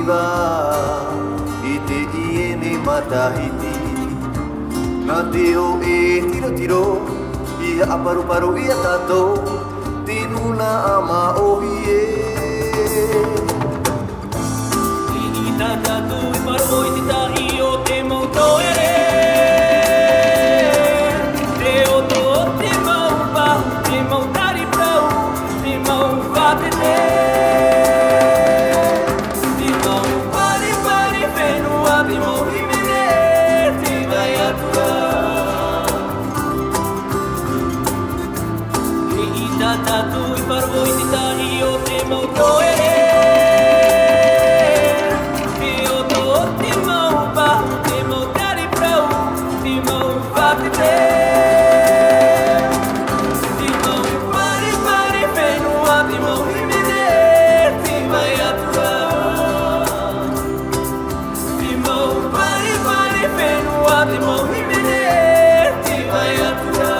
la ite iene Tahiti na teo e tiro tiro ia aparu paru ia tato tinuna ama ohie i tato i paru i te tahi o te mautoere te oto te mau pau te mau tari prau te mau whapete Tatu i parvo i te tahi o te mautoere Te oto o te mau pahu, te mau tari prau, te mau whakete Te mau pare pare whenua, te mau himene, te mai atua Te mau pare pare whenua, te mau himene, te mai atua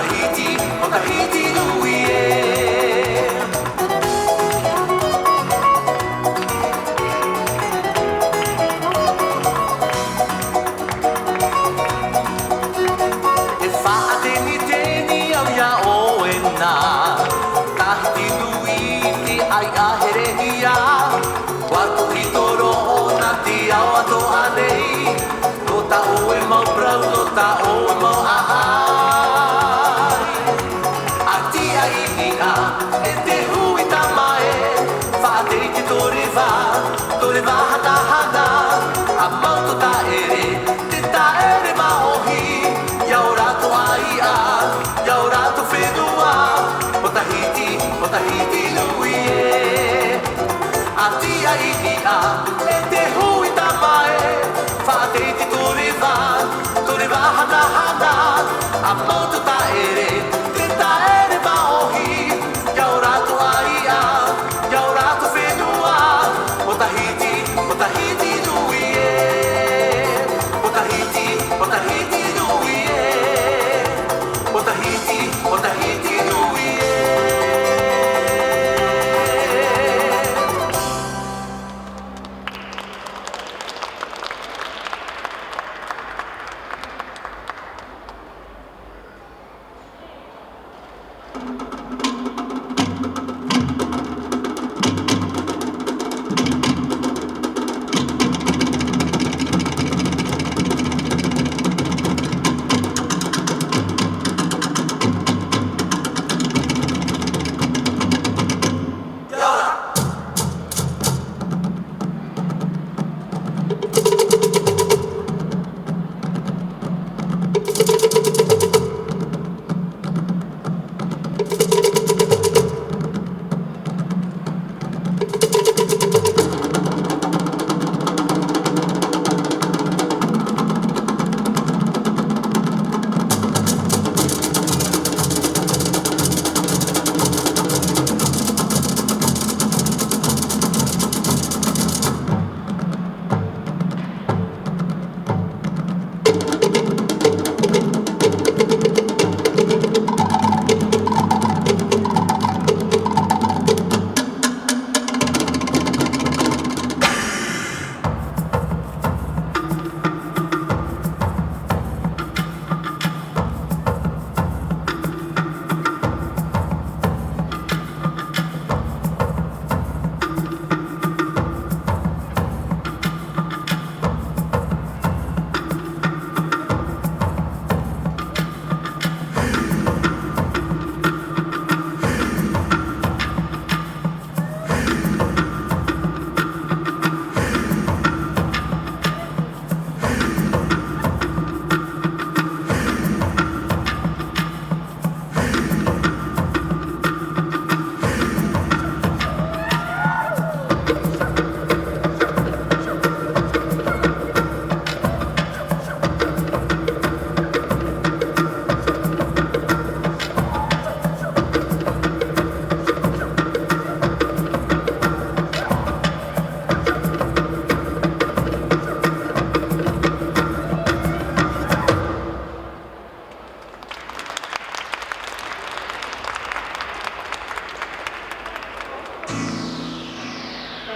Tahiti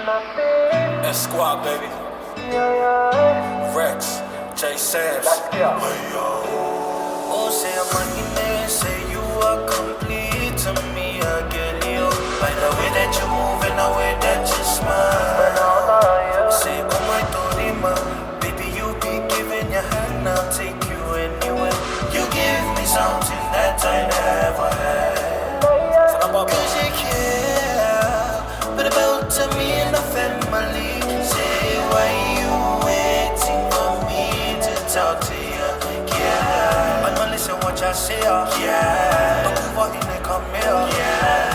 And squad, baby. Rex, J Sam's. Oh, say I'm running there, say you are complete to me again, yo. By the way that you move and the way that you smile. Say, oh my Dorima, baby, you be giving your hand, I'll take you anywhere. You give me something that I never had. Cause you care, but about to me and the family. Say, why you waiting for me to talk to you? Yeah, I know listen what you say, yeah. Don't move out in the come here, yeah.